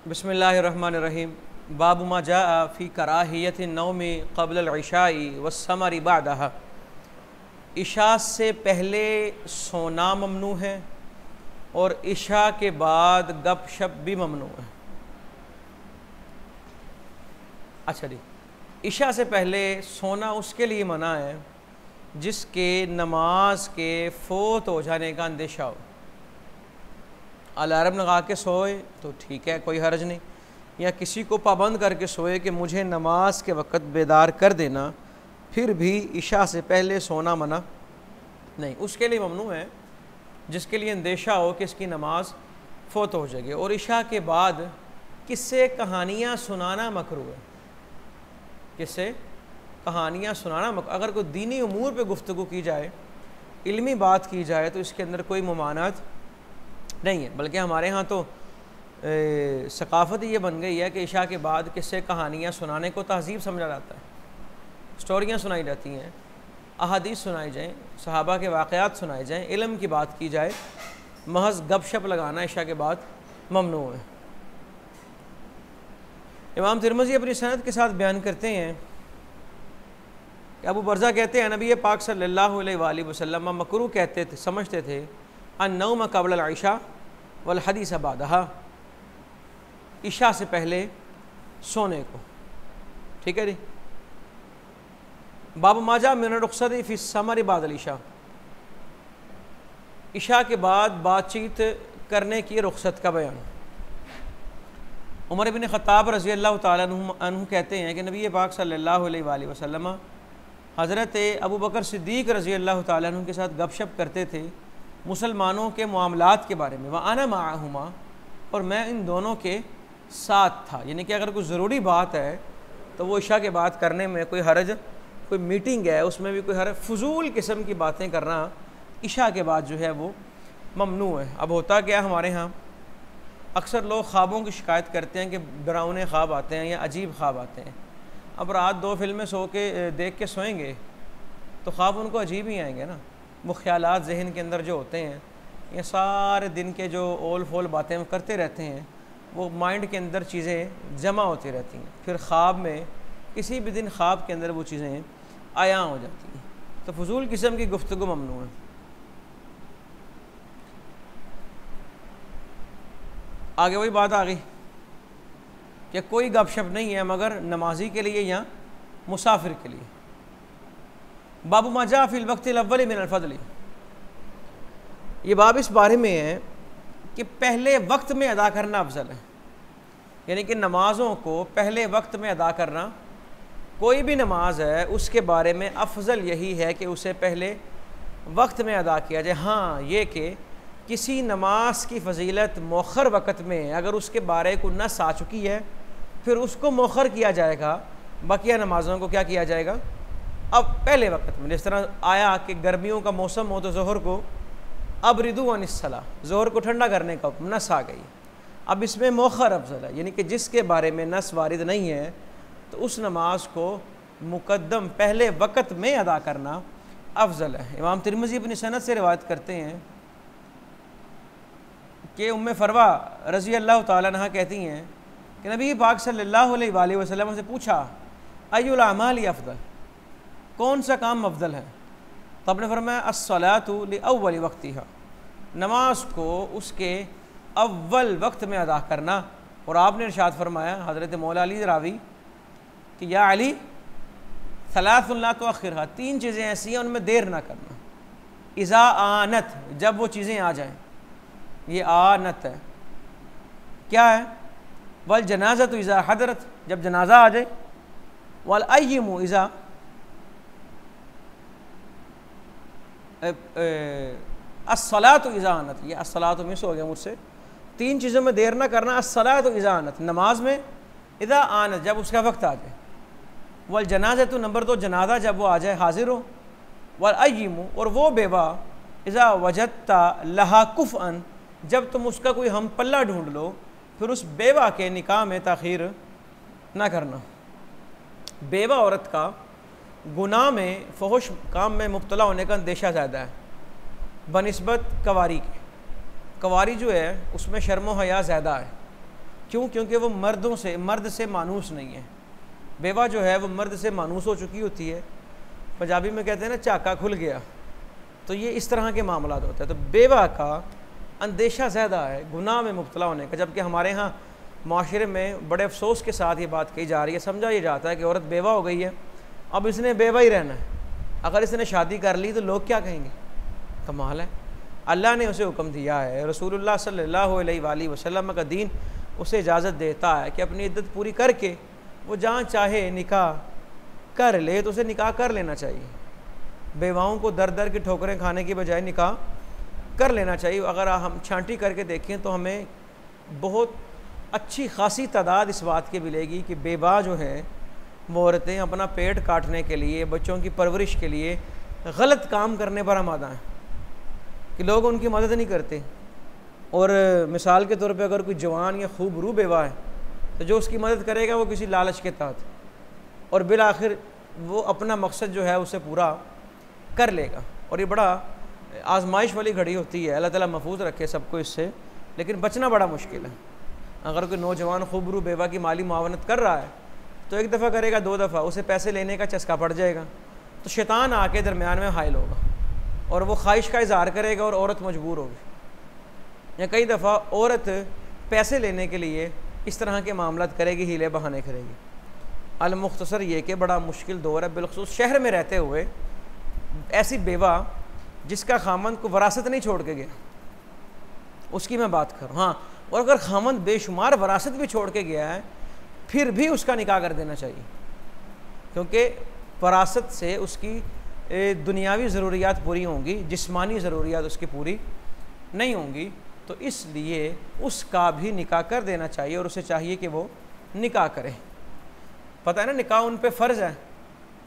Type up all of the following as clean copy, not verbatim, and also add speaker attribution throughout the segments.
Speaker 1: बिस्मिल्लाहिर्रहमानिर्रहीम। बाबु मा जाअ फ़ी कराहियत नौमी क़ब्ल अल-इशाई वस्समरी बअदहा। इशा से पहले सोना ममनू है और इशा के बाद गप शप भी ममनू है। अच्छा जी, इशा से पहले सोना उसके लिए मना है जिसके नमाज के फ़ौत हो जाने का अंदेशा हो। अलार्म लगा के सोए तो ठीक है, कोई हर्ज नहीं, या किसी को पाबंद करके सोए कि मुझे नमाज के वक़्त बेदार कर देना, फिर भी इशा से पहले सोना मना नहीं। उसके लिए ममनू है जिसके लिए अंदेशा हो कि इसकी नमाज फ़ौत हो जाएगी। और इशा के बाद किस्से कहानियाँ सुनाना मकरूह है। किस्से कहानियाँ सुनाना अगर कोई दीनी उमूर पे गुफ्तगू की जाए, इल्मी बात की जाए, तो इसके अंदर कोई ममानात नहीं है। बल्कि हमारे यहाँ तो सकाफ़त ये बन गई है कि इशा के बाद किस्से कहानियाँ सुनाने को तहज़ीब समझा जाता है। स्टोरियाँ सुनाई जाती हैं, अहादीस सुनाई जाएँ, सहाबा के वाक़यात सुनाए जाएँ, इल्म की बात की जाए, महज गपशप लगाना इशा के बाद ममनू है। इमाम तिरमिज़ी अपनी सनद के साथ बयान करते हैं कि अबू बरज़ा कहते हैं नबी पाक सल्लल्लाहु अलैहि वसल्लम मकरूह कहते थे, समझते थे अन्नौम क़ब्ल अल-इशा वल हदीस बादहा, इशा से पहले सोने को। ठीक है जी। बाब माजा मिन रुख़सत फ़ी समरी बाद इशा, इशा के बाद बातचीत करने की रुख़सत का बयान। उमर इब्न ख़त्ताब रज़ी अल्लाह तआला अन्हु कहते हैं कि नबी पाक सल्लल्लाहु अलैहि वसल्लम हज़रत अबू बकर सिद्दीक़ रज़ी अल्लाह तआला अन्हु के साथ गपशप करते थे मुसलमानों के मामलात के बारे में। व अना माअहुमा, और मैं इन दोनों के साथ था। यानी कि अगर कोई ज़रूरी बात है तो वो इशा के बाद करने में कोई हरज, कोई मीटिंग है उसमें भी कोई हरज, फजूल किस्म की बातें करना इशा के बाद जो है वो ममनू है। अब होता क्या, हमारे यहाँ अक्सर लोग ख्वाबों की शिकायत करते हैं कि डरावने ख्वाब आते हैं या अजीब ख्वाब आते हैं। अब रात 2 फिल्में सो के देख के सोएंगे तो ख्वाब उनको अजीब ही आएंगे ना। वो ख्यालात जहन के अंदर जो होते हैं, ये सारे दिन के जो ओल फोल बातें वो करते रहते हैं, वो माइंड के अंदर चीज़ें जमा होती रहती हैं। फिर ख्वाब में, किसी भी दिन ख्वाब के अंदर वो चीज़ें आया हो जाती हैं। तो फजूल किस्म की गुफ्तगू ममनू है। आगे वही बात आ गई कि कोई गपशप नहीं है मगर नमाजी के लिए या मुसाफिर के लिए। बाबू माजा फ़िल वक़्तिल अव्वल मिनल फ़ज़ल, ये बाब इस बारे में है कि पहले वक्त में अदा करना अफजल है। यानी कि नमाज़ों को पहले वक्त में अदा करना, कोई भी नमाज है उसके बारे में अफजल यही है कि उसे पहले वक्त में अदा किया जाए। हाँ, ये कि किसी नमाज की फ़जीलत मौखर वक़्त में अगर उसके बारे को नस आ चुकी है फिर उसको मौखर किया जाएगा, बाकिया नमाज़ों को क्या किया जाएगा अब पहले वक्त में। जिस तरह आया कि गर्मियों का मौसम हो तो ज़ोहर को अब रिदू अनिस्सला, ज़ोहर को ठंडा करने का हुक्म, नस आ गई। अब इसमें मौखर अफजल है, यानी कि जिसके बारे में नस वारिद नहीं है तो उस नमाज को मुकद्दम पहले वक्त में अदा करना अफजल है। इमाम तिरमिज़ी अपनी सनद से रिवायत करते हैं कि उम्मे फरवा रज़ी अल्लाह तआला अन्हा कहती हैं कि नबी पाक सल्लल्लाहु अलैहि वसल्लम से पूछा अय्युल अमाली अफ़दल, कौन सा काम अफजल है? तो आपने फरमाया अस्सलातु लिअव्वलि वक्तिहा, नमाज को उसके अव्वल वक्त में अदा करना। और आपने इरशाद फरमाया हज़रत मौला अली रावी कि या अली सलासुन ला तुअख्खिरहा, 3 चीज़ें ऐसी हैं उनमें देर ना करना। इज़ा आनत, जब वो चीज़ें आ जाएँ, ये आनत है, क्या है? वल जनाज़ा तो इज़ा हदरत, जब जनाजा आ जाए, वल अय्यिमु इज़ा अस्सलातु इज़ा आनत, ये अस्सलातु मिस हो गया मुझसे। 3 चीज़ों में देर ना करना, अस्सलातु इज़ा आनत, नमाज में, इज़ा आनत, जब उसका वक्त आ जाए, वल जनाज़ा तो नंबर 2 जनाजा, जब वो आ जाए हाजिर हो, वल अय्यिमु, और वो बेवा, इज़ा वजदता लहा कुफ़अन, जब तुम उसका कोई हम पल्ला ढूंढ लो फिर उस बेवा के निकाह में ताख़ीर ना करना। बेवा औरत का गुनाह में, फ़हुश काम में मुब्तला होने का अंदेशा ज़्यादा है बनिस्बत कवारी के। कवारी जो है उसमें शर्म व हया ज़्यादा है, क्यों? क्योंकि वो मर्द से मानूस नहीं है। बेवा जो है वो मर्द से मानूस हो चुकी होती है। पंजाबी में कहते हैं ना, चाका खुल गया। तो ये इस तरह के मामला होते हैं। तो बेवा का अंदेशा ज़्यादा है गुनाह में मुब्तला होने का, जबकि हमारे यहाँ माशरे में बड़े अफसोस के साथ ये बात कही जा रही है। समझा ये जाता है कि औरत बेवा हो गई है, अब इसने बेवा ही रहना है। अगर इसने शादी कर ली तो लोग क्या कहेंगे? कमाल है, अल्लाह ने उसे हुक्म दिया है, रसूलुल्लाह सल्लल्लाहु अलैहि वसल्लम का दीन उसे इजाज़त देता है कि अपनी इद्दत पूरी करके वो जहाँ चाहे निकाह कर ले, तो उसे निकाह कर लेना चाहिए। बेवाओं को दर दर की ठोकरें खाने की बजाय निकाह कर लेना चाहिए। अगर हम छांटी करके देखें तो हमें बहुत अच्छी खासी तादाद इस बात की मिलेगी कि बेवा जो है वो औरतें अपना पेट काटने के लिए, बच्चों की परवरिश के लिए गलत काम करने पर आमादा हैं कि लोग उनकी मदद नहीं करते। और मिसाल के तौर पे अगर कोई जवान या खूब रू बेवा है तो जो उसकी मदद करेगा वो किसी लालच के तहत, और बिल आखिर वो अपना मकसद जो है उसे पूरा कर लेगा। और ये बड़ा आजमाइश वाली घड़ी होती है, अल्लाह ताला महफूज रखे सबको इससे, लेकिन बचना बड़ा मुश्किल है। अगर कोई नौजवान खूब रू बेवा की माली मुआवनत कर रहा है तो एक दफ़ा करेगा, दो दफ़ा उसे पैसे लेने का चस्का पड़ जाएगा, तो शैतान आके दरमियान में हाइल होगा और वो ख्वाहिश का इज़हार करेगा और औरत मजबूर होगी। या कई दफ़ा औरत पैसे लेने के लिए इस तरह के मामला करेगी, हीले बहाने करेगी। अल-मुख्तसर ये कि बड़ा मुश्किल दौर है, बिलखुसूस शहर में रहते हुए ऐसी बेवा जिसका खामन को वरासत नहीं छोड़ के गया, उसकी मैं बात करूँ। हाँ, और अगर खामन बेशुमार वरासत भी छोड़ के गया है फिर भी उसका निकाह कर देना चाहिए, क्योंकि वरासत से उसकी दुनियावी ज़रूरियात पूरी होंगी, जिस्मानी ज़रूरियात उसकी पूरी नहीं होंगी। तो इसलिए उसका भी निकाह कर देना चाहिए और उसे चाहिए कि वो निकाह करे। पता है ना, निकाह उन पे फ़र्ज़ है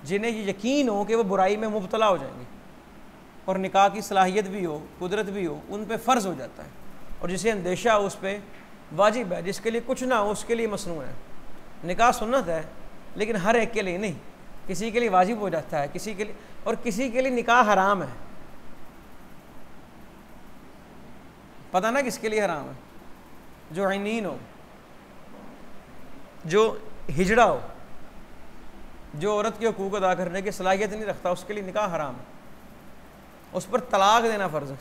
Speaker 1: जिन्हें ये यकीन हो कि वो बुराई में मुब्तला हो जाएंगे, और निकाह की सलाहियत भी हो, कुदरत भी हो, उन पे फ़र्ज़ हो जाता है। और जिसे अंदेशा हो उस पर वाजिब है, जिसके लिए कुछ ना हो उसके लिए मसनून है। निकाह सुन्नत है लेकिन हर एक के लिए नहीं, किसी के लिए वाजिब हो जाता है, किसी के लिए, और किसी के लिए निकाह हराम है। पता ना किसके लिए हराम है? जो ऐनीन हो, जो हिजड़ा हो, जो औरत के हकूक़ अदा करने की सलाहियत नहीं रखता, उसके लिए निकाह हराम है, उस पर तलाक देना फ़र्ज़ है।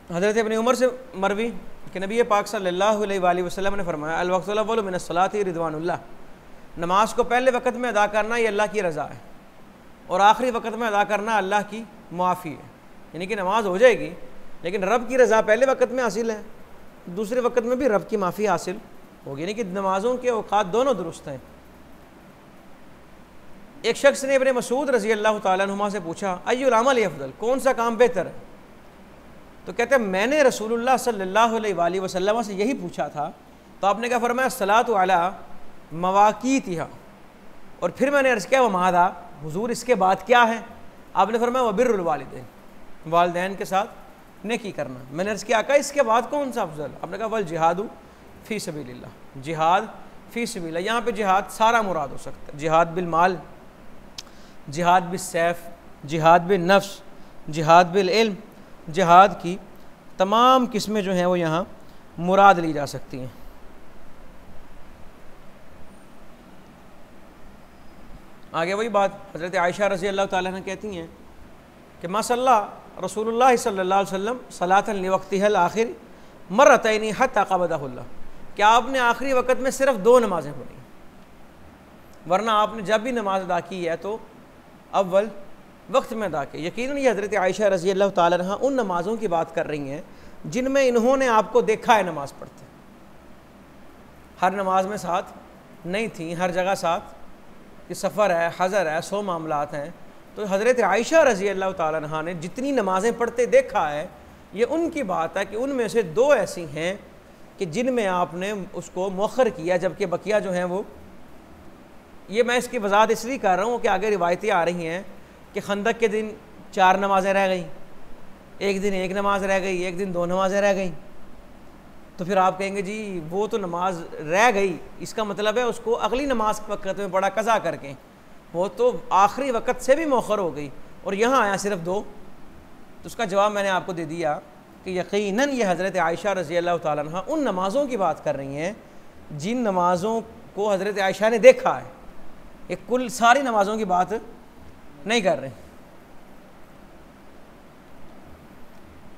Speaker 1: हज़रत इब्न उमर से मरवी कि नबी पाक सल्लल्लाहु अलैहि वसल्लम ने फरमाया, अल वक़्तुल अव्वलु मिनस्सलाति रिदवानुल्लाह, नमाज को पहले वक़्त में अदा करना ये अल्लाह की रज़ा है, और आखिरी वक़्त में अदा करना अल्लाह की मुआफ़ी है। यानी कि नमाज हो जाएगी लेकिन रब की रज़ा पहले वक़्त में हासिल है, दूसरे वक़्त में भी रब की माफ़ी हासिल होगी। यानी कि नमाज़ों के औक़ात दोनों दुरुस्त हैं। एक शख्स ने इब्न मसूद रज़ी अल्लाह तआला अन्हुमा से पूछा, अय्युल अमल अफ़ज़ल, कौन सा काम बेहतर है? तो कहते हैं मैंने रसूलुल्लाह सल्लल्लाहु अलैहि वसल्लम से यही पूछा था, तो आपने क्या फरमाया, सलातु अला मवाक़ीतिहा। और फिर मैंने अर्ज़ किया, वमादा, हुजूर इसके बाद क्या है? आपने फरमाया, वबिर्रुल वालिदैन, वालिदैन के साथ नेकी करना। मैंने अर्ज़ किया, आका इसके बाद कौन सा अफजल? आपने कहा, वल जिहादु फ़ी सबीलिल्लाह, जिहाद फ़ी सबीलिल्लाह। यहाँ पे जिहाद सारा मुराद हो सकता है, जिहाद बिल माल, जिहाद बिल सैफ, जिहाद बिल नफ्स, जिहाद बिल इल्म, जिहाद की तमाम किस्में जो हैं वो यहाँ मुराद ली जा सकती हैं। आगे वही बात हज़रत आयशा रज़ी अल्लाह ताला अन्हा कहती हैं कि मा सल्ला रसूलुल्लाह सल्लल्लाहु अलैहि वसल्लम सलातन लिवक्तिहल आखिर मर्रतैनी हत्ता क़बदहुल्लाह, क्या आपने आखिरी वक़्त में सिर्फ 2 नमाज़ें पढ़ी, वरना आपने जब भी नमाज अदा की है तो अव्वल वक्त में अदा की। यकीनन ये हज़रत आयशा रज़ी अल्लाह ताला अन्हा उन नमाज़ों की बात कर रही हैं जिनमें इन्होंने आपको देखा है नमाज़ पढ़ते। हर नमाज में साथ नहीं थी, हर जगह साथ कि सफ़र है, हज़र है, 100 मामलात हैं। तो हज़रत आयशा रज़ी अल्लाह ताला अन्हा ने जितनी नमाज़ें पढ़ते देखा है, ये उनकी बात है कि उनमें से 2 ऐसी हैं कि जिनमें आपने उसको मौखर किया, जबकि बकिया जो हैं वो, ये मैं इसकी वजाहत इसलिए कर रहा हूँ कि आगे रिवायतें आ रही हैं कि खंदक के दिन 4 नमाज़ें रह गई, एक दिन 1 नमाज रह गई, एक दिन 2 नमाज़ें रह गई। तो फिर आप कहेंगे जी वो तो नमाज रह गई, इसका मतलब है उसको अगली नमाज के वक़्त में पढ़ा कज़ा करके, वो तो आखिरी वक़्त से भी मौखर हो गई, और यहाँ आया सिर्फ 2। तो उसका जवाब मैंने आपको दे दिया कि यकीनन ये हज़रत आयशा रज़ी अल्लाह ताला अन्हा उन नमाज़ों की बात कर रही हैं जिन नमाज़ों को हज़रत आयशा ने देखा है, ये कुल सारी नमाज़ों की बात नहीं कर रहे।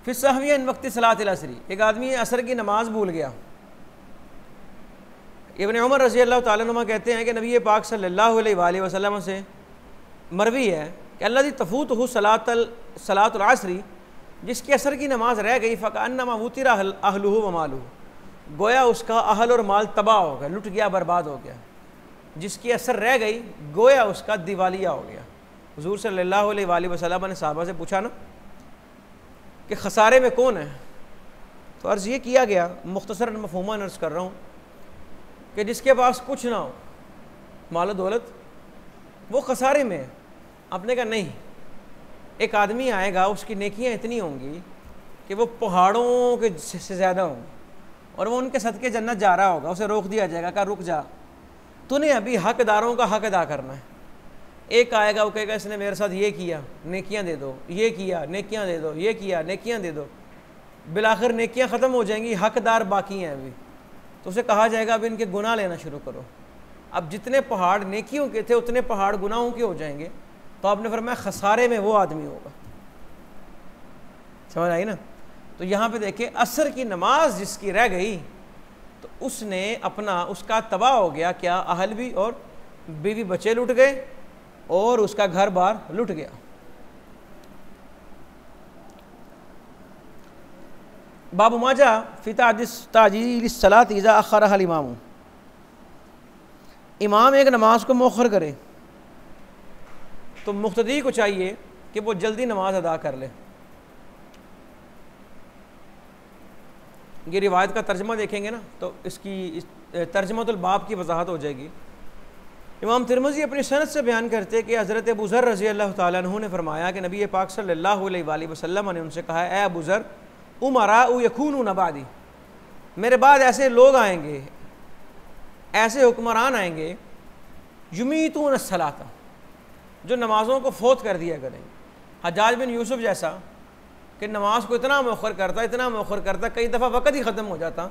Speaker 1: फिर सहविया इन वक्त सलातिल असरी, एक आदमी असर की नमाज भूल गया। इब्न उमर रज़ी अल्लाह ताला अन्हुमा कहते हैं कि नबी पाक सल्लल्लाहु अलैहि वसल्लम से मरवी है कि अल्लाज़ी तफूतहु सलातुल असरी, जिसकी असर की नमाज रह गई फ़कअन्नमा वुतिरा अहलुहु व मालुहु, गोया उसका अहल और माल तबाह हो गया, लुट गया, बर्बाद हो गया। जिसकी असर रह गई गोया उसका दिवालिया हो गया। हुज़ूर सल्लल्लाहु अलैहि वसल्लम ने सहाबा से पूछा ना कि खसारे में कौन है, तो अर्ज़ ये किया गया, मुख्तसरन मफ़हूमन अर्ज़ कर रहा हूँ, कि जिसके पास कुछ ना हो, माल दौलत, वो खसारे में है। आपने कहा नहीं, एक आदमी आएगा उसकी नेकियां इतनी होंगी कि वो पहाड़ों के से ज़्यादा होंगी और वो उनके सदके जन्नत जा रहा होगा, उसे रोक दिया जाएगा, कहा रुक जा, तूने अभी हकदारों का हक अदा करना है। एक आएगा, वो कहेगा इसने मेरे साथ ये किया, नेकियां दे दो, ये किया, नेकियां दे दो, ये किया, नेकियां दे दो। बिलाखिर नेकियां ख़त्म हो जाएंगी, हकदार बाकी हैं अभी, तो उसे कहा जाएगा अभी इनके गुनाह लेना शुरू करो। अब जितने पहाड़ नेकियों के थे उतने पहाड़ गुनाहों के हो जाएंगे। तो आपने फरमाया खसारे में वो आदमी होगा। समझ आई ना? तो यहाँ पे देखिए, असर की नमाज जिसकी रह गई तो उसने अपना, उसका तबाह हो गया, क्या अहल भी और बीवी बच्चे लुट गए और उसका घर बार लुट गया। बाबू माजा फी ताजील सलात इज़ा अख़रहा इमाम, इमाम एक नमाज को मौखर करे तो मुक़्तदी को चाहिए कि वो जल्दी नमाज अदा कर ले। ये रिवायत का तर्जमा देखेंगे ना तो इसकी तर्जमातुल बाब की वजाहत हो जाएगी। इमाम तिरमिज़ी अपनी सनद से बयान करते कि हज़रत अबू ज़र रज़ी अल्लाह ताला अन्हु ने फरमाया कि नबी पाक सल्लल्लाहु अलैहि वसल्लम ने उनसे कहा, ए अबू ज़र उमराउ यकूनून बादी, मेरे बाद ऐसे लोग आएंगे, ऐसे हुक्मरान आएंगे, युमीतून अस्सलाता, जो नमाज़ों को फ़ौत कर दिया करेंगे। हज्जाज बिन यूसुफ जैसा कि नमाज को इतना मौखर करता, कई दफ़ा वक़्त ही ख़त्म हो जाता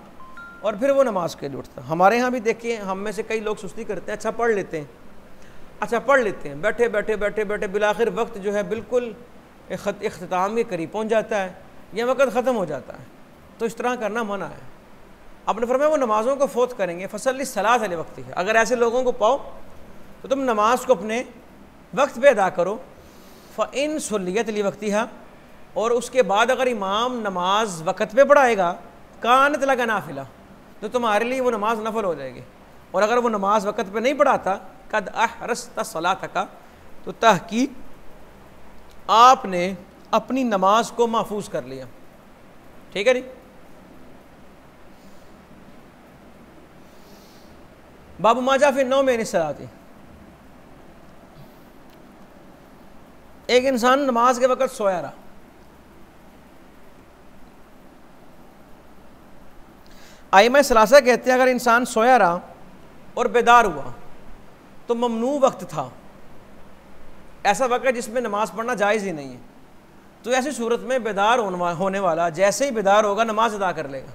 Speaker 1: और फिर वो नमाज के लिए उठता। हमारे यहाँ भी देखिए, हम में से कई लोग सुस्ती करते हैं, अच्छा पढ़ लेते हैं, बैठे बैठे बिलाखिर वक्त जो है बिल्कुल इख्तिताम के करीब पहुँच जाता है या वक़्त ख़त्म हो जाता है। तो इस तरह करना मना है। आपने फरमाया वो नमाज़ों को फ़ौत करेंगे, फसल्ली सलात अली वक्ती है, अगर ऐसे लोगों को पाओ तो तुम नमाज को अपने वक्त पे अदा करो। फ़इन सुल्लियत अली वक्ती है, और उसके बाद अगर इमाम नमाज वक़्त पे पढ़ाएगा, कानत लगा नाफिला, तो तुम्हारे लिए वो नमाज नफल हो जाएगी। और अगर वो नमाज वक़्त पे नहीं पढ़ाता, कद अहरस्ता सलात का, तो तहकीक आपने अपनी नमाज को महफूज कर लिया। ठीक है जी। बाबू माजा फिर 9 में सलाती, एक इंसान नमाज के वक़्त सोया रहा, आइमा सलासा कहते हैं अगर इंसान सोया रहा और बेदार हुआ तो ममनू वक्त था, ऐसा वक्त जिसमें नमाज पढ़ना जायज़ ही नहीं है। तो ऐसी सूरत में बेदार होने वाला जैसे ही बेदार होगा नमाज अदा कर लेगा।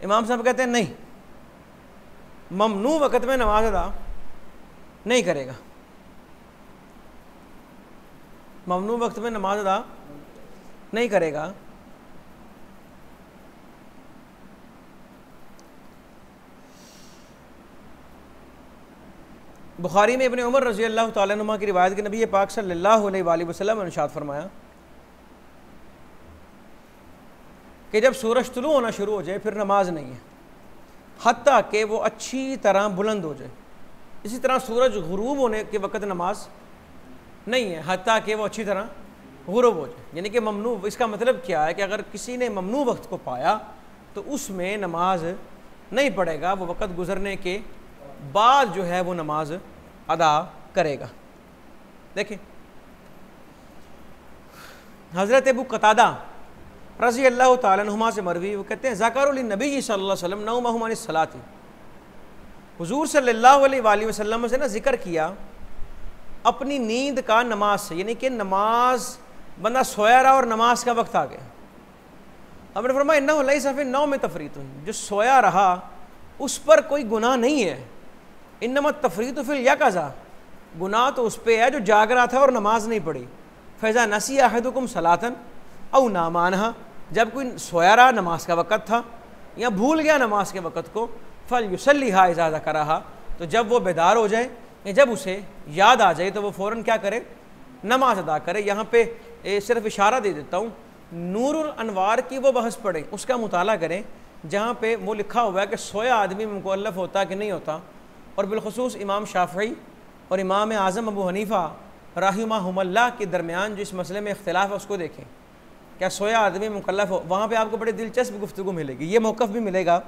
Speaker 1: इमाम साहब कहते हैं नहीं, ममनू वक़्त में नमाज अदा नहीं करेगा, ममनू वक्त में नमाज अदा नहीं करेगा। बुखारी में इब्न उमर रज़ी अल्लाह ताला अन्हुमा की रिवायत के नबी पाक सल्लल्लाहु अलैहि वसल्लम ने इरशाद फरमाया कि जब सूरज तुलू होना शुरू हो जाए फिर नमाज नहीं है, हत्ता कि वो अच्छी तरह बुलंद हो जाए। इसी तरह सूरज गुरूब होने के वक़्त नमाज नहीं है, हत्ता कि वो अच्छी तरह गुरूब हो जाए। यानी कि ममनू, इसका मतलब क्या है कि अगर किसी ने ममनू वक्त को पाया तो उसमें नमाज नहीं पढ़ेगा, वो वक़्त गुजरने के बाद जो है वो नमाज अदा करेगा। देखिए हज़रत अबू कतादा रज़ी अल्लाह ताला अन्हुमा से मरवी, वो कहते हैं ज़करुल नबी सल्लल्लाहु अलैहि वसल्लम नौमहुम अनिस सलाती, हुज़ूर सल्लल्लाहु अलैहि वसल्लम से ना जिक्र किया अपनी नींद का नमाज से, यानी कि नमाज बंदा सोया रहा और नमाज का वक्त आ गया। हमने फरमाया इन्नहु लैसा फी नौम तफरीतुन, जो सोया रहा उस पर कोई गुनाह नहीं है। इन्नमा तफरीतु फिल यक़ज़ा, गुनाह तो उस पर है जो जाग रहा था और नमाज नहीं पढ़ी। फ़ैज़ा नसिया अहदुकुम सलातन औ नामानहा, जब कोई सोया रहा नमाज का वक़्त था या भूल गया नमाज के वक़्त को, फल युसल्लिहा इज़ा ज़करहा, तो जब वो बेदार हो जाए या जब उसे याद आ जाए तो वो फ़ौरन क्या करे, नमाज अदा करे। यहाँ पे सिर्फ इशारा दे देता हूँ, नूरुल अनवार की वो बहस पढ़ें, उसका मुताला करें जहाँ पे वो लिखा हुआ है कि सोया आदमी मुकल्लफ होता कि नहीं होता। और बिलखुसूस इमाम शाफ़ई और इमाम आज़म अबू हनीफ़ा रहिमहुमुल्लाह के दरमियान जो इस मसले में इख्तिलाफ है उसको देखें, क्या सोया आदमी मुकल्लफ हो। वहाँ पे आपको बड़ी दिलचस्प गुफ्तगू मिलेगी। ये मौक़िफ़ भी मिलेगा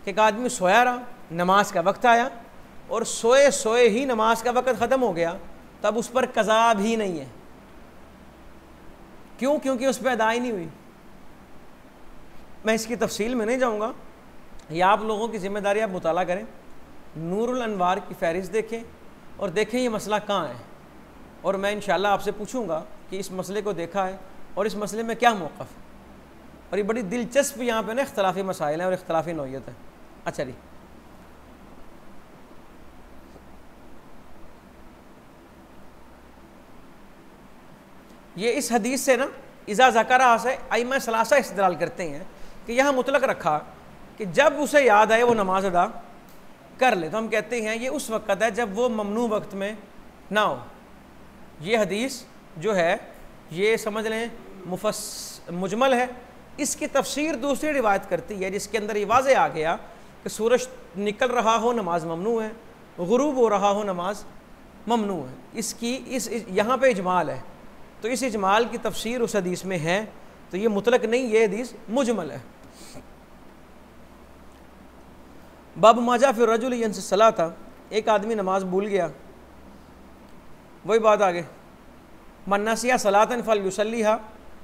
Speaker 1: कि एक आदमी सोया रहा, नमाज का वक्त आया और सोए सोए ही नमाज का वक्त ख़त्म हो गया, तब उस पर कज़ा भी नहीं है। क्यों? क्योंकि उस पर अदाई नहीं हुई। मैं इसकी तफसील में नहीं जाऊँगा, या आप लोगों की ज़िम्मेदारी आप मुताला करें, नूरुल अनवार की फ़हरिस्त देखें और देखें ये मसला कहाँ है। और मैं इंशाअल्लाह आपसे पूछूंगा कि इस मसले को देखा है और इस मसले में क्या मौक़िफ़ है। और ये बड़ी दिलचस्प यहाँ पे ना इख्तलाफी मसाइल हैं और इख्तलाफी नौइयत है। अच्छा जी, ये इस हदीस से ना इज़ा ज़करा से अइम्मा सलासा इस्तेदलाल करते हैं कि यहाँ मुतलक रखा कि जब उसे याद आए वो नमाज अदा कर ले। तो हम कहते हैं ये उस वक़्त है जब वो ममनू वक्त में ना हो। ये हदीस जो है ये समझ लें मुजमल है। इसकी तफसीर दूसरी रिवायत करती है जिसके अंदर ये वाज़े आ गया कि सूरज निकल रहा हो नमाज ममनू है, गुरूब हो रहा हो नमाज ममनू है। इसकी इस यहाँ पे इजमाल है, तो इस इजमाल की तफसीर उस हदीस में है। तो ये मुतलक नहीं, ये हदीस मुजमल है। बाब माजा फिर रजुल यंसी सलाता, एक आदमी नमाज भूल गया, वही बात आगे, मन नसिया सलातन फल युसल्लिहा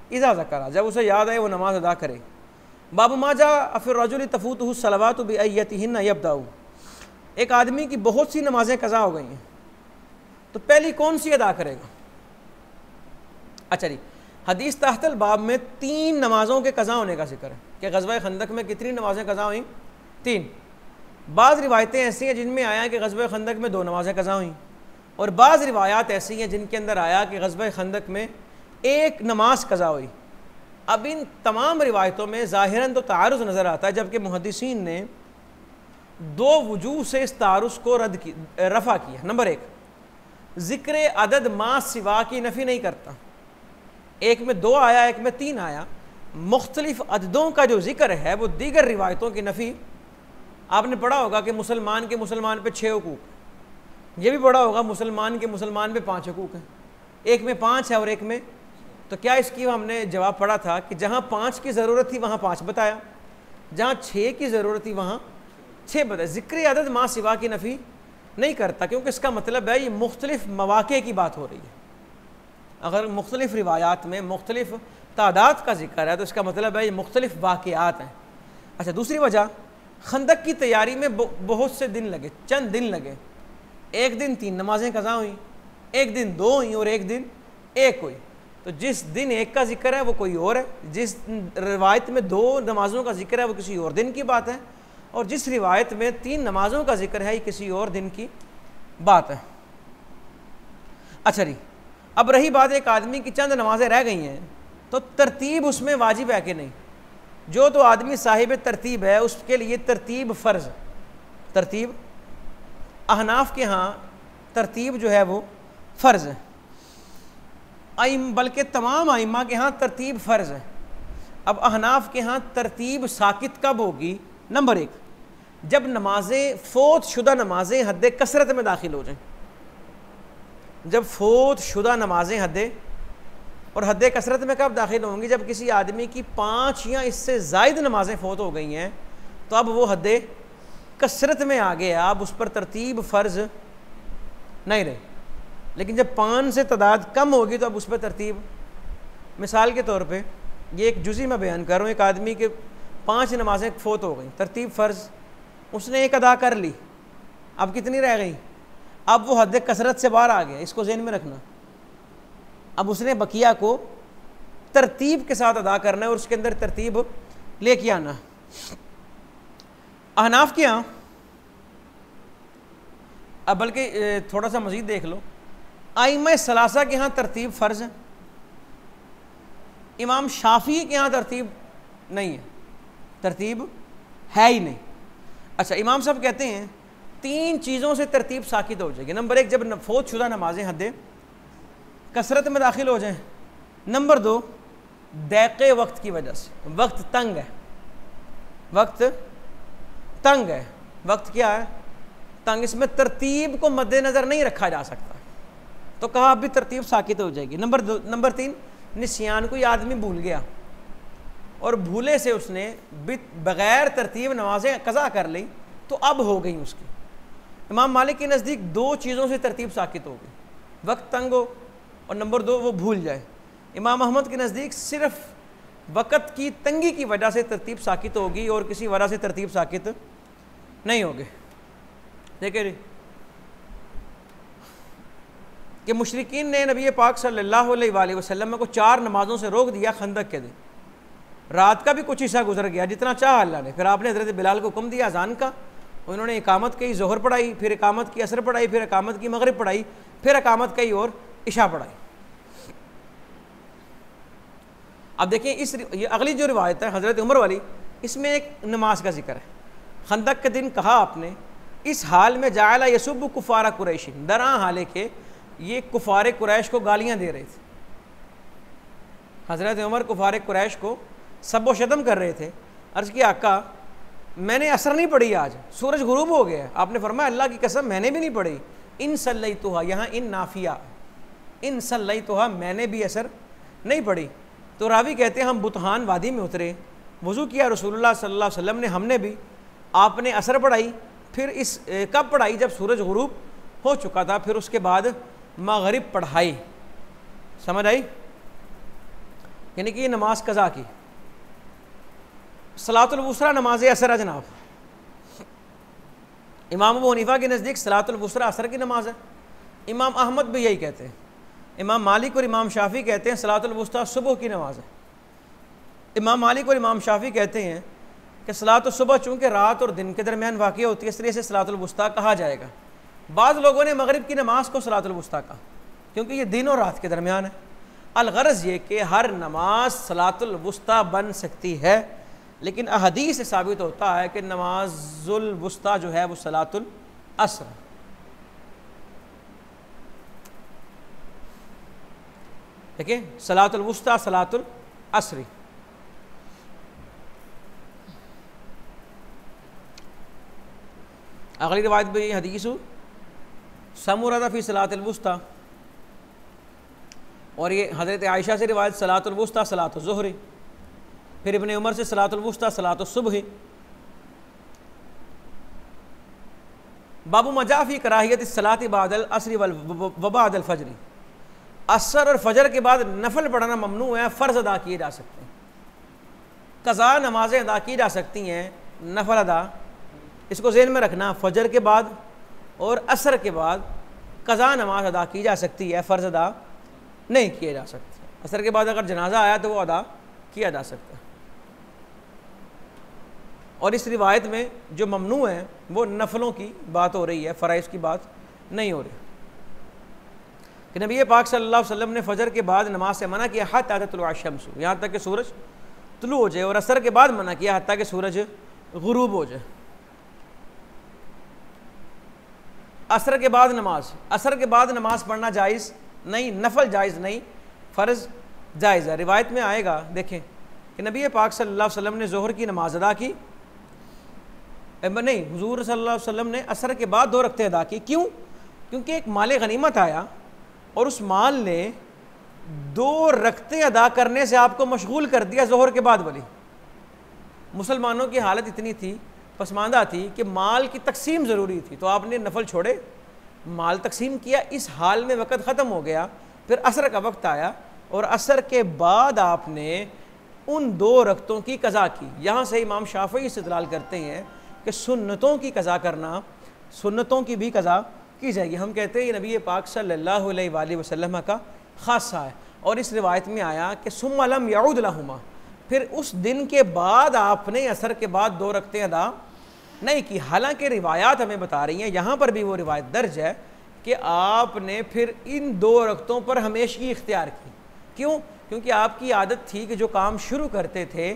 Speaker 1: इज़ा ज़करा, जब उसे याद आए वो नमाज अदा करे। बाब माजा फिर रजुल तफूतहु सलवातु बिअय्यतिहिन्ना यब्दाउ, एक आदमी की बहुत सी नमाजें कज़ा हो गई हैं, तो पहली कौन सी अदा करेगा। अच्छा जी, हदीस तहतल बाब में 3 नमाज़ों के कज़ा होने का जिक्र है कि ग़ज़वा खंदक में कितनी नमाज़ें कज़ा हुई, 3। बाज़ रिवायतें ऐसी हैं जिनमें आया कि ग़ज़वा खंदक में 2 नमाज़ें कज़ा हुई, और बाज़ रिवायात ऐसी हैं जिनके अंदर आया कि ग़ज़वा खंदक में 1 नमाज कज़ा हुई। अब इन तमाम रिवायतों में ज़ाहिरन तो तारुज़ नज़र आता है, जबकि मुहद्दिसीन ने 2 वजूह से इस तारुज़ को रफ़ा किया। नंबर 1, ज़िक्र अदद मा सिवा की नफ़ी नहीं करता। एक में 2 आया, एक में 3 आया। मुख्तलिफ अददों का जो ज़िक्र है वो दीगर रिवायतों की नफ़ी। आपने पढ़ा होगा कि मुसलमान के मुसलमान पे 6 हुकूक, ये भी पढ़ा होगा मुसलमान के मुसलमान पे 5 हुकूक हैं। एक में 5 है और एक में, तो क्या इसकी हमने जवाब पढ़ा था कि जहाँ 5 की ज़रूरत थी वहाँ 5 बताया, जहाँ 6 की ज़रूरत थी वहाँ 6 बताया। ज़िक्र अदद मा सिवा की नफ़ी नहीं करता, क्योंकि इसका मतलब है ये मुख्तलिफ मवाक़े की बात हो रही है। अगर मुख्तलिफ रिवायात में मुख्तलिफ तादाद का जिक्र है तो इसका मतलब है ये मुख्तलिफ वाक़यात हैं। अच्छा, दूसरी वजह, खंदक की तैयारी में बहुत से दिन लगे, चंद दिन लगे। एक दिन 3 नमाजें कज़ा हुई, एक दिन 2 हुई और एक दिन 1 हुई। तो जिस दिन 1 का जिक्र है वो कोई और है, जिस रिवायत में 2 नमाज़ों का जिक्र है वो किसी और दिन की बात है, और जिस रिवायत में 3 नमाज़ों का जिक्र है ये किसी और दिन की बात है। अच्छा जी, अब रही बात एक आदमी की चंद नमाजें रह गई हैं, तो तरतीब उसमें वाजिब है कि नहीं। जो तो आदमी साहिब तरतीब है उसके लिए तरतीब फ़र्ज़, तरतीब अहनाफ के यहाँ तरतीब जो है वो फ़र्ज़ है, बल्कि तमाम आइम्मा के यहाँ तरतीब फ़र्ज़ है। अब अहनाफ के यहाँ तरतीब साकित कब होगी। नंबर 1, जब नमाजें फ़ौत शुदा नमाजें हद कसरत में दाखिल हो जाएं। जब फ़ौत शुदा नमाजें हद और हद कसरत में कब दाखिल होंगी, जब किसी आदमी की 5 या इससे ज़ायद नमाजें फ़ौत हो गई हैं, तो अब वो हद कसरत में आ गया, अब उस पर तरतीब फ़र्ज़ नहीं रही। लेकिन जब 5 से तादाद कम होगी तो अब उस पर तरतीब, मिसाल के तौर पे ये एक जुज़ी मैं बयान कर रहा हूँ, एक आदमी के 5 नमाजें फ़ौत हो गई, तरतीब फ़र्ज़, उसने 1 अदा कर ली, अब कितनी रह गई, अब वो हद कसरत से बाहर आ गया। इसको ज़हन में रखना। अब उसने बकिया को तरतीब के साथ अदा करना है और उसके अंदर तरतीब लेके आना है। अहनाफ के यहाँ, अब बल्कि थोड़ा सा मज़ीद देख लो, आइम्मा सलासा के यहाँ तरतीब फ़र्ज़ है, इमाम शाफ़ी के यहाँ तरतीब नहीं है, तरतीब है ही नहीं। अच्छा, इमाम साहब कहते हैं 3 चीज़ों से तरतीब साकित हो जाएगी। नंबर 1, जब फौत शुदा नमाजें हद कसरत में दाखिल हो जाएं। नंबर 2, दैक़े वक्त की वजह से, वक्त तंग है, वक्त तंग है, वक्त क्या है, तंग, इसमें तरतीब को मद्देनज़र नहीं रखा जा सकता, तो कहा अब भी तरतीब साकित हो जाएगी। नंबर 3, निस्यान, कोई आदमी भूल गया और भूले से उसने बग़ैर तरतीब नमाजें कज़ा कर ली तो अब हो गई उसकी। इमाम मालिक के नज़दीक 2 चीज़ों से तरतीब साकित हो गई, वक्त तंग हो और नंबर 2 वो भूल जाए। इमाम अहमद के नज़दीक सिर्फ वक़्त की तंगी की वजह से तरतीब साकित होगी और किसी वजह से तरतीब साकित नहीं होगी। देखिए जी कि मुशरिकीन ने नबी पाक सल्लल्लाहु अलैहि वसल्लम को 4 नमाज़ों से रोक दिया खंदक के दिन। रात का भी कुछ हिस्सा गुजर गया जितना चाह अल्लाह ने, फिर आपने हज़रत बिलाल को हुक्म दिया अज़ान का, उन्होंने इकामत की, ज़ोहर पढ़ाई, फिर इकामत की असर पढ़ाई, फिर इकामत की मगरिब पढ़ाई, फिर इकामत की और इशा पढ़ाई। अब देखिए ये अगली जो रिवायत है हज़रत उमर वाली, इसमें एक नमाज का जिक्र है। खंदक के दिन कहा आपने, इस हाल में जायला यसुब कुफारा कुरैश, दरा हाले के ये कुफार कुरैश को गालियाँ दे रहे थे। हज़रत उमर कुफार कुरैश को सब व शतम कर रहे थे। अर्ज़ की आका मैंने असर नहीं पढ़ी, आज सूरज गुरूब हो गया। आपने फरमाया अल्लाह की कसम मैंने भी नहीं पढ़ी। इन सल्लैतुहा, यहाँ इन नाफिया, इन सल्लैतुहा, मैंने भी असर नहीं पढ़ी। तो रावी कहते हैं हम बुतहान वादी में उतरे, वज़ू किया रसूलुल्लाह सल्लल्लाहु अलैहि वसल्लम ने, हमने भी, आपने असर पढ़ाई, फिर इस कब पढ़ाई, जब सूरज गुरूब हो चुका था, फिर उसके बाद मगरिब पढ़ाई। समझ आई, यानी कि ये नमाज कज़ा की। सलातुल वुस्रा नमाज असर है जनाब। इमाम अबू हनीफा के नज़दीक सलातुल वुस्रा असर की नमाज है। इमाम अहमद भी यही कहते हैं। इमाम मालिक और इमाम शाफ़ी कहते हैं सलातुल वुस्ता सुबह की नमाज है। इमाम मालिक और इमाम शाफ़ी कहते हैं कि सलातुल सुबह चूँकि रात और दिन के दरमियान वाक़ होती है, इसलिए इसे सलातुल वुस्ता कहा जाएगा। बाज़ लोगों ने मगरिब की नमाज को सलातुल वुस्ता कहा क्योंकि ये दिन और रात के दरमियान है। अलगरज़ ये कि हर नमाज सलातुल वुस्ता बन सकती है, लेकिन अहदीस से साबित होता है कि नमाजुल वुस्ता जो है वो सलातुल असर। देखिए सलातुल वुस्ता सलातुल असरी। अगली रिवायत भी हदीस समूरदा फी सलातुल वुस्ता, और ये हज़रत आयशा से रिवायत सलातुल वुस्ता सलातुल ज़ुहरी, फिर इब्ने उमर से सलातुल वुस्ता सलातुल सुबह। बाबू मजाफ़ी कराहियत सलात बादल असरी व बादल फजरी, असर और फजर के बाद नफल पढ़ना ममनू है, फ़र्ज़ अदा किए जा सकते हैं। कज़ा नमाज़ें अदा की जा सकती हैं, नफल अदा, इसको ज़हन में रखना। फजर के बाद और असर के बाद कज़ा नमाज अदा की जा सकती है, फ़र्ज़ अदा नहीं किए जा सकते। असर के बाद अगर जनाजा आया तो वो अदा किया जा सकता है। और इस रिवायत में जो ममनू है वो नफलों की बात हो रही है, फ़राइज़ की बात नहीं हो रही। कि नबी पाक सल्लल्लाहु अलैहि वसल्लम ने फ़जर के बाद नमाज से मना किया हत्ता ततलुअ शम्स, यहाँ तक कि सूरज तुलू हो जाए, और असर के बाद मना किया हत्ता कि सूरज गुरूब हो जाए। असर के बाद नमाज पढ़ना जायज़ नहीं, नफल जायज़ नहीं, फ़र्ज़ जायज़ है। रिवायत में आएगा, देखें कि नबी पाक सल्लल्लाहु अलैहि वसल्लम ने ज़ोहर की नमाज अदा की, नहीं, हुज़ूर सल्लल्लाहु अलैहि वसल्लम ने असर के बाद 2 रकअतें अदा की। क्यों? क्योंकि एक माल गनीमत आया और उस माल ने 2 रकअतें अदा करने से आपको मशगूल कर दिया ज़ोहर के बाद वाली। मुसलमानों की हालत इतनी थी, पसमानदा थी कि माल की तकसीम ज़रूरी थी, तो आपने नफल छोड़े, माल तकसीम किया। इस हाल में वक़्त ख़त्म हो गया, फिर असर का वक्त आया और असर के बाद आपने उन 2 रकअतों की कज़ा की। यहाँ से इमाम शाफ़ी इस्तिदलाल करते हैं कि सुन्नतों की कज़ा करना, सुन्नतों की भी कज़ा की जाएगी। हम कहते हैं ये नबी पाक सल्लल्लाहु अलैहि वसल्लम का ख़ासा है। और इस रिवायत में आया कि सुम्मा लम यऊद लहुमा, फिर उस दिन के बाद आपने असर के बाद 2 रकतें अदा नहीं की। हालांकि रिवायात हमें बता रही हैं, यहाँ पर भी वो रिवायत दर्ज है कि आपने फिर इन 2 रकतों पर हमेशगी इख्तियार की। क्यों? क्योंकि आपकी आदत थी कि जो काम शुरू करते थे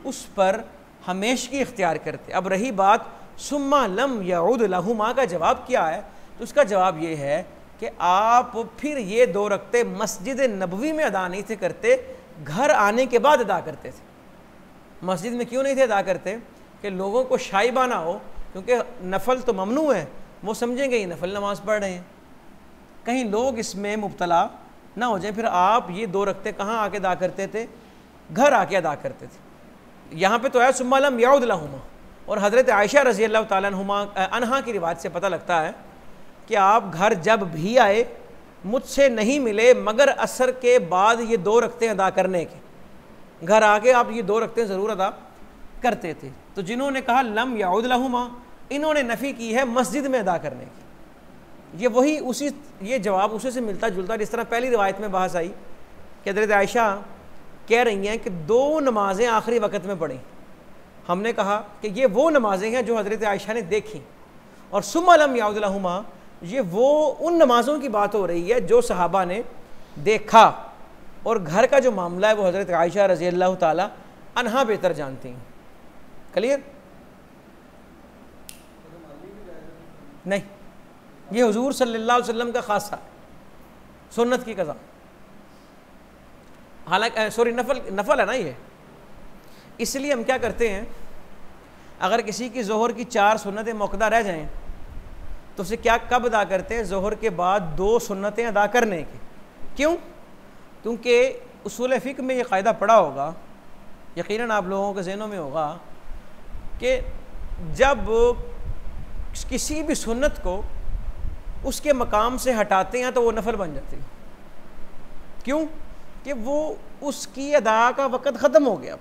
Speaker 1: उस पर हमेशगी इख्तियार करते। अब रही बात सुम्मा लम यऊद लहुमा का जवाब क्या है, तो उसका जवाब ये है कि आप फिर ये 2 रकते मस्जिद नबवी में अदा नहीं थे करते, घर आने के बाद अदा करते थे। मस्जिद में क्यों नहीं थे अदा करते? कि लोगों को शाइबा ना हो, क्योंकि नफल तो ममनू है, वो समझेंगे ये नफल नमाज पढ़ रहे हैं, कहीं लोग इसमें मुब्तला ना हो जाए। फिर आप ये 2 रकते कहाँ आके अदा करते थे? घर आके अदा करते थे। यहाँ पे तो है सुम्मा लम यऊद लहुमा, और हज़रत आयशा रज़ी अल्लाह ताला अन्हा की रिवायत से पता लगता है कि आप घर जब भी आए मुझसे नहीं मिले मगर असर के बाद ये 2 रकतें अदा करने के। घर आके आप ये 2 रकतें ज़रूर अदा करते थे। तो जिन्होंने कहा लम यऊद लहुमा, इन्होंने नफ़ी की है मस्जिद में अदा करने की। ये वही उसी ये जवाब उसी से मिलता जुलता जिस तरह पहली रिवायत में बहस आई कि हज़रत आयशा कह रही हैं कि 2 नमाज़ें आखिरी वक़्त में पढ़ी। हमने कहा कि ये वो नमाज़ें हैं जो हज़रत आयशा ने देखी, और सुम्मा लम यऊद लहुमा ये वो उन नमाज़ों की बात हो रही है जो सहाबा ने देखा, और घर का जो मामला है वो हज़रत आयशा रज़ी अल्लाह ताला अन्हा बेहतर जानती हैं। क्लियर? नहीं, ये हुजूर सल्लल्लाहु अलैहि वसल्लम का खासा सुन्नत की कज़ा, हालांकि सॉरी नफल है ना ये। इसलिए हम क्या करते हैं, अगर किसी की ज़ोहर की 4 सुन्नतें मौक़दा रह जाएं तो उसे क्या कब अदा करते हैं? ज़ोहर के बाद 2 सुन्नतें अदा करने की। क्यों? क्योंकि उसूल फ़िक़्ह में ये क़ायदा पड़ा होगा, यकीनन आप लोगों के ज़हनों में होगा कि जब किसी भी सुन्नत को उसके मकाम से हटाते हैं तो वो नफल बन जाती है। क्यों? कि वो उसकी अदा का वक़्त ख़त्म हो गया। अब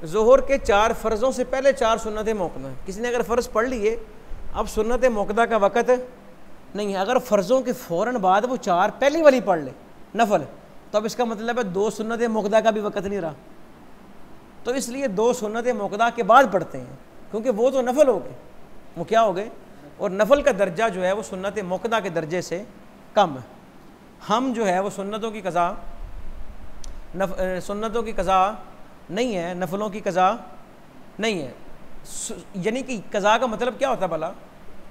Speaker 1: ज़ोहर के 4 फ़र्ज़ों से पहले 4 सुन्नतें मौक़दा हैं। किसी ने अगर फ़र्ज़ पढ़ लिए, अब सुन्नत मौक़दा का वक़्त नहीं है। अगर फ़र्ज़ों के फ़ौरन बाद वो 4 पहली वाली पढ़ ले नफल, तो अब इसका मतलब है 2 सुन्नत मौक़दा का भी वक़्त नहीं रहा। तो इसलिए 2 सुन्नत मौक़दा के बाद पढ़ते हैं, क्योंकि वो तो नफल हो गए, वो क्या हो गए, और नफल का दर्जा जो है वो सुन्नत मौक़दा के दर्जे से कम है। हम जो है वो सुन्नतों की कज़ा नहीं है, नफलों की कज़ा नहीं है। यानी कि कज़ा का मतलब क्या होता है भला,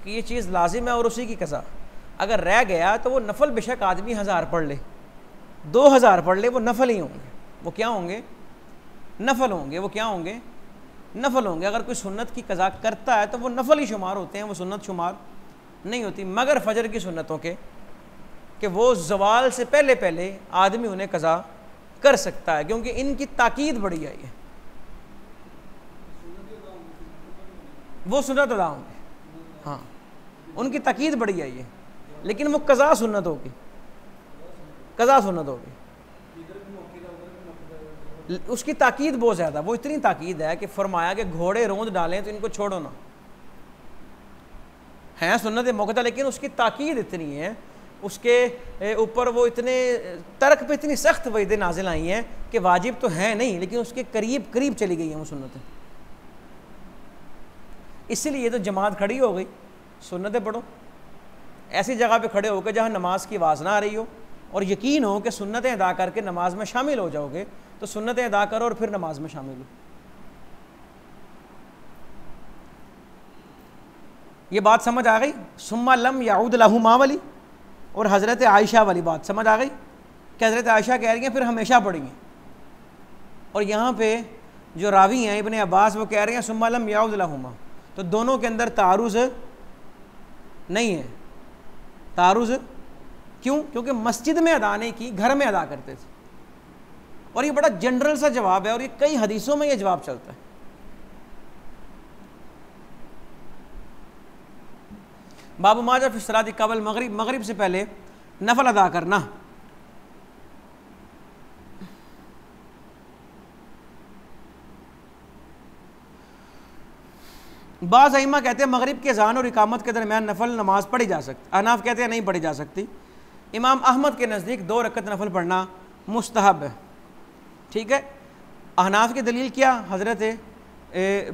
Speaker 1: कि ये चीज़ लाजिम है और उसी की कज़ा। अगर रह गया तो वो नफल बेशक आदमी 1000 पढ़ ले, 2000 पढ़ ले, वो नफल ही होंगे। वो क्या होंगे? नफल होंगे। वो क्या होंगे? नफल होंगे। अगर कोई सुन्नत की कज़ा करता है तो वो नफल ही शुमार होते हैं, वो सुन्नत शुमार नहीं होती। मगर फजर की सुन्नतों के कि वो ज़वाल से पहले पहले आदमी उन्हें कज़ा कर सकता है, क्योंकि इनकी ताकीद बड़ी आई है। वो सुन्नत अदा होंगे, हाँ, उनकी ताकीद बड़ी आई है, लेकिन वो कज़ा सुन्नत होगी, कज़ा सुन्नत होगी। उसकी ताकीद बहुत ज़्यादा, वो इतनी ताकीद है कि फरमाया कि घोड़े रोंद डालें तो इनको छोड़ो ना। हैं सुन्नत मौक़दा, लेकिन उसकी ताकीद इतनी है, उसके ऊपर वो इतने तर्क पे इतनी सख्त वईदें नाजिल आई हैं कि वाजिब तो है नहीं, लेकिन उसके करीब करीब चली गई हैं वो सुन्नतें। इसीलिए तो जमात खड़ी हो गई, सुन्नतें पढ़ो ऐसी जगह पे खड़े होकर जहाँ नमाज की आवाज़ ना आ रही हो, और यकीन हो कि सुन्नतें अदा करके नमाज में शामिल हो जाओगे, तो सुन्नतें अदा करो और फिर नमाज में शामिल हो। ये बात समझ आ गई? सुम्मा लम यऊद लहुमा वाली और हज़रत आयशा वाली बात समझ आ गई कि हज़रत आयशा कह रही हैं फिर हमेशा पढ़ेंगे, और यहाँ पे जो रावी हैं इब्ने अब्बास वो कह रहे हैं सुम्मा लम यऊद लहुमा। तो दोनों के अंदर तारुज़ नहीं है। तारुज़ क्यों? क्योंकि मस्जिद में अदा नहीं की, घर में अदा करते थे। और ये बड़ा जनरल सा जवाब है, और ये कई हदीसों में ये जवाब चलता है। बाबू माजा फी सलाती क़ब्ल मगरिब, मगरिब से पहले नफल अदा करना। बाज़ अइम्मा कहते हैं मगरिब के अज़ान और इकामत के दरमियान नफल नमाज पढ़ी जा सकती, अहनाफ कहते हैं नहीं पढ़ी जा सकती, इमाम अहमद के नज़दीक 2 रकत नफल पढ़ना मुस्तहब है। ठीक है, अहनाफ की दलील क्या? हज़रत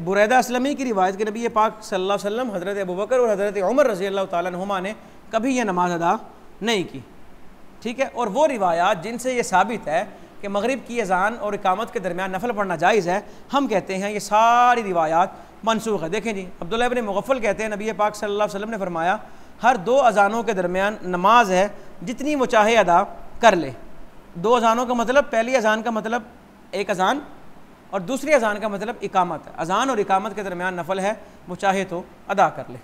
Speaker 1: बुरैदा असलमी की रिवायत के नबी पाक सल्लल्लाहु अलैहि वसल्लम, हज़रत अबू बकर और हज़रत उमर रज़ी अल्लाह तआला अन्हुमा ने कभी यह नमाज अदा नहीं की। ठीक है, और वो रिवायात जिनसे ये साबित है कि मगरिब की अज़ान और इकामत के दरमियान नफल पढ़ना जायज़ है, हम कहते हैं ये सारी रिवायात मनसूख है। देखें जी, अब्दुल्लाह इब्न मुग़फ़्फ़ल कहते हैं नबी पाक सल्लल्लाहु अलैहि वसल्लम ने फरमाया हर 2 अज़ानों के दरमियान नमाज है, जितनी वो चाहे अदा कर ले। 2 अज़ानों का मतलब, पहली अज़ान का मतलब एक अज़ान और दूसरी अज़ान का मतलब इकामत है। अज़ान और इकामत के दरमियान नफल है, वो चाहे तो अदा कर ले।